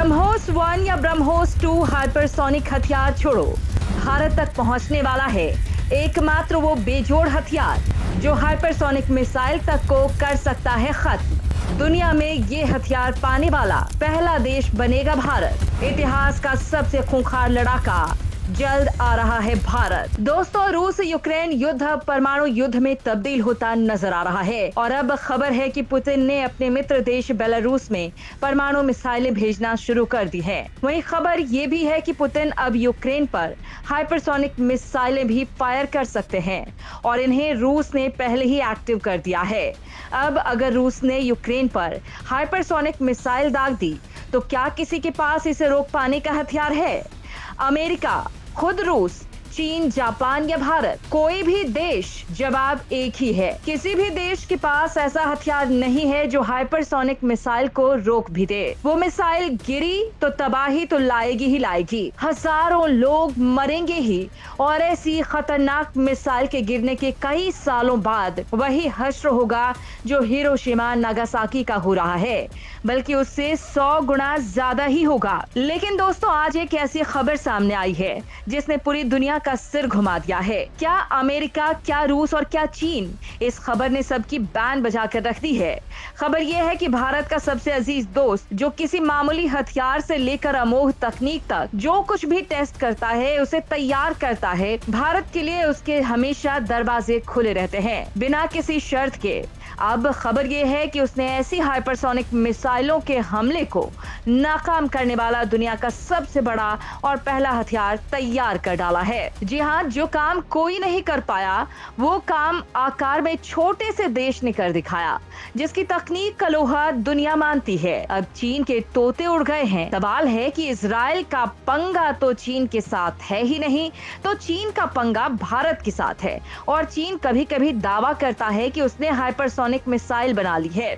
ब्रह्मोस 1 या ब्रह्मोस 2 हाइपरसोनिक हथियार छोड़ो, भारत तक पहुंचने वाला है एकमात्र वो बेजोड़ हथियार जो हाइपरसोनिक मिसाइल तक को कर सकता है खत्म। दुनिया में ये हथियार पाने वाला पहला देश बनेगा भारत। इतिहास का सबसे खूंखार लड़ाका जल्द आ रहा है भारत। दोस्तों, रूस यूक्रेन युद्ध परमाणु युद्ध में तब्दील होता नजर आ रहा है और अब खबर है कि पुतिन ने अपने मित्र देश बेलारूस में परमाणु मिसाइलें भेजना शुरू कर दी है। वहीं खबर ये भी है कि पुतिन अब यूक्रेन पर हाइपरसोनिक मिसाइलें भी फायर कर सकते हैं और इन्हें रूस ने पहले ही एक्टिव कर दिया है। अब अगर रूस ने यूक्रेन पर हाइपरसोनिक मिसाइल दाग दी तो क्या किसी के पास इसे रोक पाने का हथियार है? अमेरिका, खुद रूस, चीन, जापान या भारत, कोई भी देश? जवाब एक ही है, किसी भी देश के पास ऐसा हथियार नहीं है जो हाइपरसोनिक मिसाइल को रोक भी दे। वो मिसाइल गिरी तो तबाही तो लाएगी ही लाएगी, हजारों लोग मरेंगे ही और ऐसी खतरनाक मिसाइल के गिरने के कई सालों बाद वही हश्र होगा जो हिरोशिमा नागासाकी का हो रहा है, बल्कि उससे 100 गुना ज्यादा ही होगा। लेकिन दोस्तों, आज एक ऐसी खबर सामने आई है जिसने पूरी दुनिया का सिर घुमा दिया है। क्या अमेरिका, क्या रूस और क्या चीन? इस खबर ने सबकी बैंड बजा कर रख दी है। खबर यह है कि भारत का सबसे अजीज दोस्त, जो किसी मामूली हथियार से लेकर अमोघ तकनीक तक जो कुछ भी टेस्ट करता है, उसे तैयार करता है, भारत के लिए उसके हमेशा दरवाजे खुले रहते हैं बिना किसी शर्त के। अब खबर यह है कि उसने ऐसी हाइपरसोनिक मिसाइलों के हमले को नाकाम करने वाला दुनिया का सबसे बड़ा और पहला हथियार तैयार कर डाला है। जी हाँ, जो काम कोई नहीं कर पाया वो काम आकार में छोटे से देश ने कर दिखाया, जिसकी तकनीक का लोहा दुनिया मानती है। अब चीन के तोते उड़ गए हैं। सवाल है कि इजराइल का पंगा तो चीन के साथ है ही नहीं, तो चीन का पंगा भारत के साथ है। और चीन कभी कभी दावा करता है कि उसने हाइपरसोनिक मिसाइल बना ली है।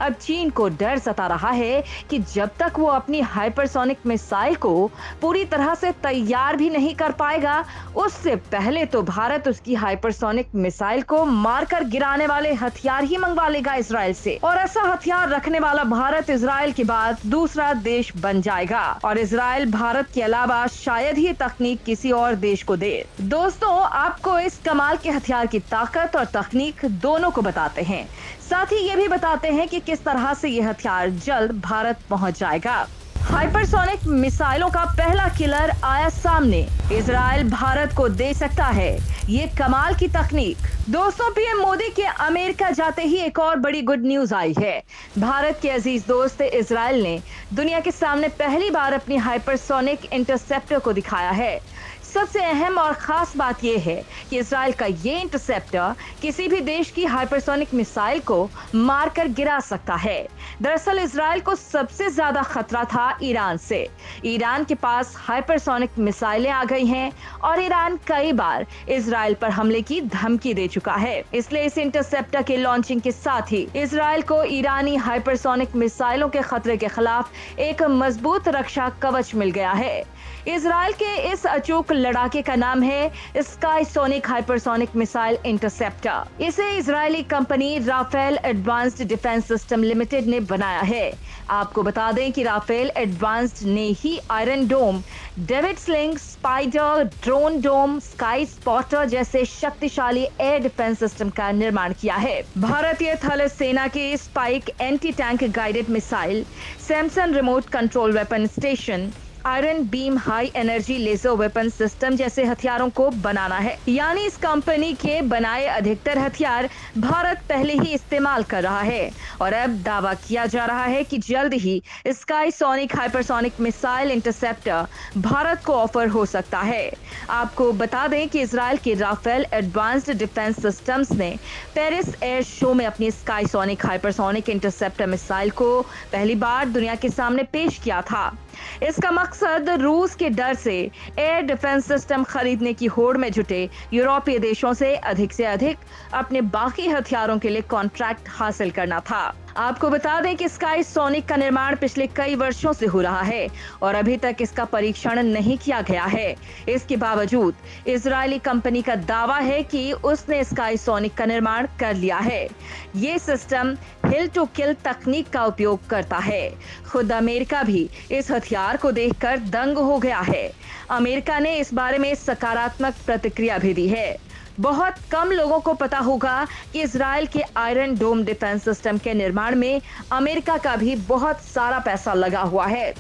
अब चीन को डर सता रहा है कि जब तक वो अपनी हाइपरसोनिक मिसाइल को पूरी तरह से तैयार भी नहीं कर पाएगा, उससे पहले तो भारत उसकी हाइपरसोनिक मिसाइल को मारकर गिराने वाले हथियार ही मंगवा लेगा इजराइल से। और ऐसा हथियार रखने वाला भारत इजराइल के बाद दूसरा देश बन जाएगा और इजराइल भारत के अलावा शायद ही तकनीक किसी और देश को दे। दोस्तों, आपको इस कमाल के हथियार की ताकत और तकनीक दोनों को बताते हैं, साथ ही ये भी बताते हैं कि किस तरह से ये हथियार जल्द भारत पहुंच जाएगा। हाइपरसोनिक मिसाइलों का पहला किलर आया सामने, इजराइल भारत को दे सकता है ये कमाल की तकनीक। दोस्तों, पीएम मोदी के अमेरिका जाते ही एक और बड़ी गुड न्यूज आई है। भारत के अजीज दोस्त इजराइल ने दुनिया के सामने पहली बार अपनी हाइपरसोनिक इंटरसेप्टर को दिखाया है। सबसे अहम और खास बात यह है कि इजराइल का ये इंटरसेप्टर किसी भी देश की हाइपरसोनिक मिसाइल को मारकर गिरा सकता है। दरअसल इजराइल को सबसे ज्यादा खतरा था ईरान से। ईरान के पास हाइपरसोनिक मिसाइलें आ गई हैं और ईरान कई बार इजराइल पर हमले की धमकी दे चुका है। इसलिए इस इंटरसेप्टर के लॉन्चिंग के साथ ही इजराइल को ईरानी हाइपरसोनिक मिसाइलों के खतरे के खिलाफ एक मजबूत रक्षा कवच मिल गया है। इजराइल के इस अचूक लड़ाके का नाम है स्काईसोनिक हाइपरसोनिक मिसाइल इंटरसेप्टर। इसे Israeli company Rafael Advanced Defense System Limited ने बनाया है। आपको बता दें कि राफेल एडवांस्ड ने ही आयरन डोम, डेविड स्लिंग, स्पाइडर, ड्रोन डोम, स्काई स्पॉटर जैसे शक्तिशाली एयर डिफेंस सिस्टम का निर्माण किया है। भारतीय थल सेना की Spike anti tank guided missile, Samsung remote control weapon station, Iron Beam high energy laser weapon system जैसे हथियारों को बनाना है। यानी इस कंपनी के बनाए अधिकतर हथियार भारत पहले ही इस्तेमाल कर रहा है और अब दावा किया जा रहा है कि जल्द ही स्काईसोनिक हाइपरसोनिक मिसाइल इंटरसेप्टर भारत को ऑफर हो सकता है। आपको बता दें कि इजराइल के राफेल एडवांस्ड डिफेंस सिस्टम्स ने पेरिस एयर शो में अपनी स्काईसोनिक हाइपरसोनिक इंटरसेप्टर मिसाइल को पहली बार दुनिया के सामने पेश किया था। इसका मकसद रूस के डर से एयर डिफेंस सिस्टम खरीदने की होड़ में जुटे यूरोपीय देशों से अधिक अपने बाकी हथियारों के लिए कॉन्ट्रैक्ट हासिल करना था। आपको बता दें कि स्काईसोनिक का निर्माण पिछले कई वर्षों से हो रहा है और अभी तक इसका परीक्षण नहीं किया गया है। इसके बावजूद इजरायली कंपनी का दावा है कि उसने स्काईसोनिक का निर्माण कर लिया है। ये सिस्टम हिल टू किल तकनीक का उपयोग करता है। खुद अमेरिका भी इस हथियार को देखकर दंग हो गया है। अमेरिका ने इस बारे में सकारात्मक प्रतिक्रिया भी दी है। बहुत कम लोगों को पता होगा कि इजराइल के आयरन डोम डिफेंस सिस्टम के निर्माण में अमेरिका का भी बहुत सारा पैसा लगा हुआ है।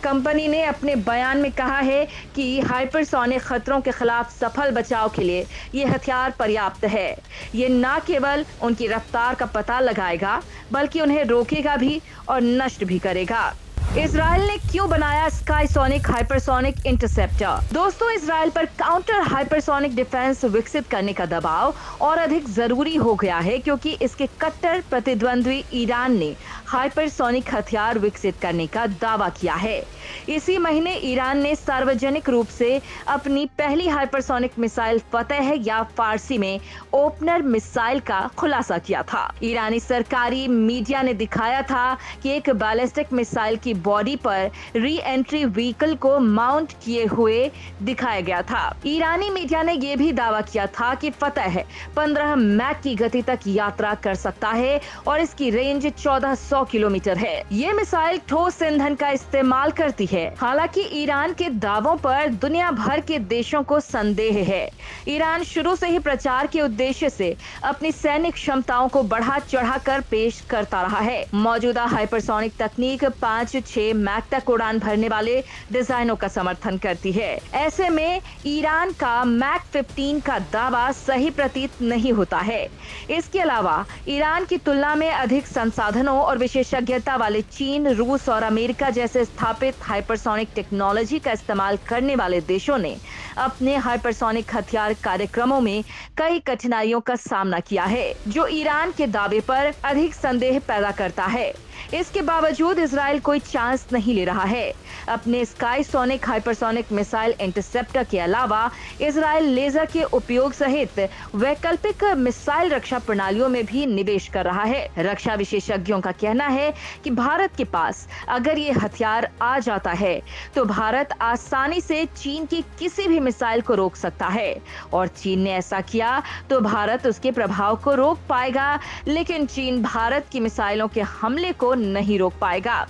कंपनी ने अपने बयान में कहा है कि हाइपरसोनिक खतरों के खिलाफ सफल बचाव के लिए यह हथियार पर्याप्त है। ये न केवल उनकी रफ्तार का पता लगाएगा बल्कि उन्हें रोकेगा भी और नष्ट भी करेगा। इजराइल ने क्यों बनाया स्काईसोनिक हाइपरसोनिक इंटरसेप्टर? दोस्तों, इजराइल पर काउंटर हाइपरसोनिक डिफेंस विकसित करने का दबाव और अधिक जरूरी हो गया है क्योंकि इसके कट्टर प्रतिद्वंद्वी ईरान ने हाइपरसोनिक हथियार विकसित करने का दावा किया है। इसी महीने ईरान ने सार्वजनिक रूप से अपनी पहली हाइपरसोनिक मिसाइल फतेह या फारसी में ओपनर मिसाइल का खुलासा किया था। ईरानी सरकारी मीडिया ने दिखाया था कि एक बैलिस्टिक मिसाइल की बॉडी पर री एंट्री व्हीकल को माउंट किए हुए दिखाया गया था। ईरानी मीडिया ने यह भी दावा किया था कि फतेह 15 मैक की गति तक यात्रा कर सकता है और इसकी रेंज 1400 किलोमीटर है। ये मिसाइल ठोस ईंधन का इस्तेमाल करती है। हालांकि ईरान के दावों पर दुनिया भर के देशों को संदेह है। ईरान शुरू से ही प्रचार के उद्देश्य से अपनी सैनिक क्षमताओं को बढ़ा चढ़ाकर पेश करता रहा है। मौजूदा हाइपरसोनिक तकनीक 5-6 मैक तक उड़ान भरने वाले डिजाइनों का समर्थन करती है। ऐसे में ईरान का मैक 15 का दावा सही प्रतीत नहीं होता है। इसके अलावा ईरान की तुलना में अधिक संसाधनों और विशेषज्ञता वाले चीन, रूस और अमेरिका जैसे स्थापित हाइपरसोनिक टेक्नोलॉजी का इस्तेमाल करने वाले देशों ने अपने हाइपरसोनिक हथियार कार्यक्रमों में कई कठिनाइयों का सामना किया है, जो ईरान के दावे पर अधिक संदेह पैदा करता है। इसके बावजूद इजराइल कोई चांस नहीं ले रहा है। अपने स्काईसोनिक हाइपरसोनिक मिसाइल इंटरसेप्टर के अलावा इजराइल लेजर के उपयोग सहित वैकल्पिक मिसाइल रक्षा प्रणालियों में भी निवेश कर रहा है। रक्षा विशेषज्ञों का कहना है कि भारत के पास अगर ये हथियार आ जाता है तो भारत आसानी से चीन की किसी भी मिसाइल को रोक सकता है और चीन ने ऐसा किया तो भारत उसके प्रभाव को रोक पाएगा, लेकिन चीन भारत की मिसाइलों के हमले को नहीं रोक पाएगा।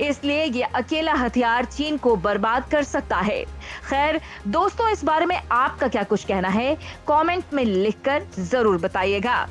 इसलिए ये अकेला हथियार चीन को बर्बाद कर सकता है। खैर दोस्तों, इस बारे में आपका क्या कुछ कहना है? कमेंट में लिखकर जरूर बताइएगा।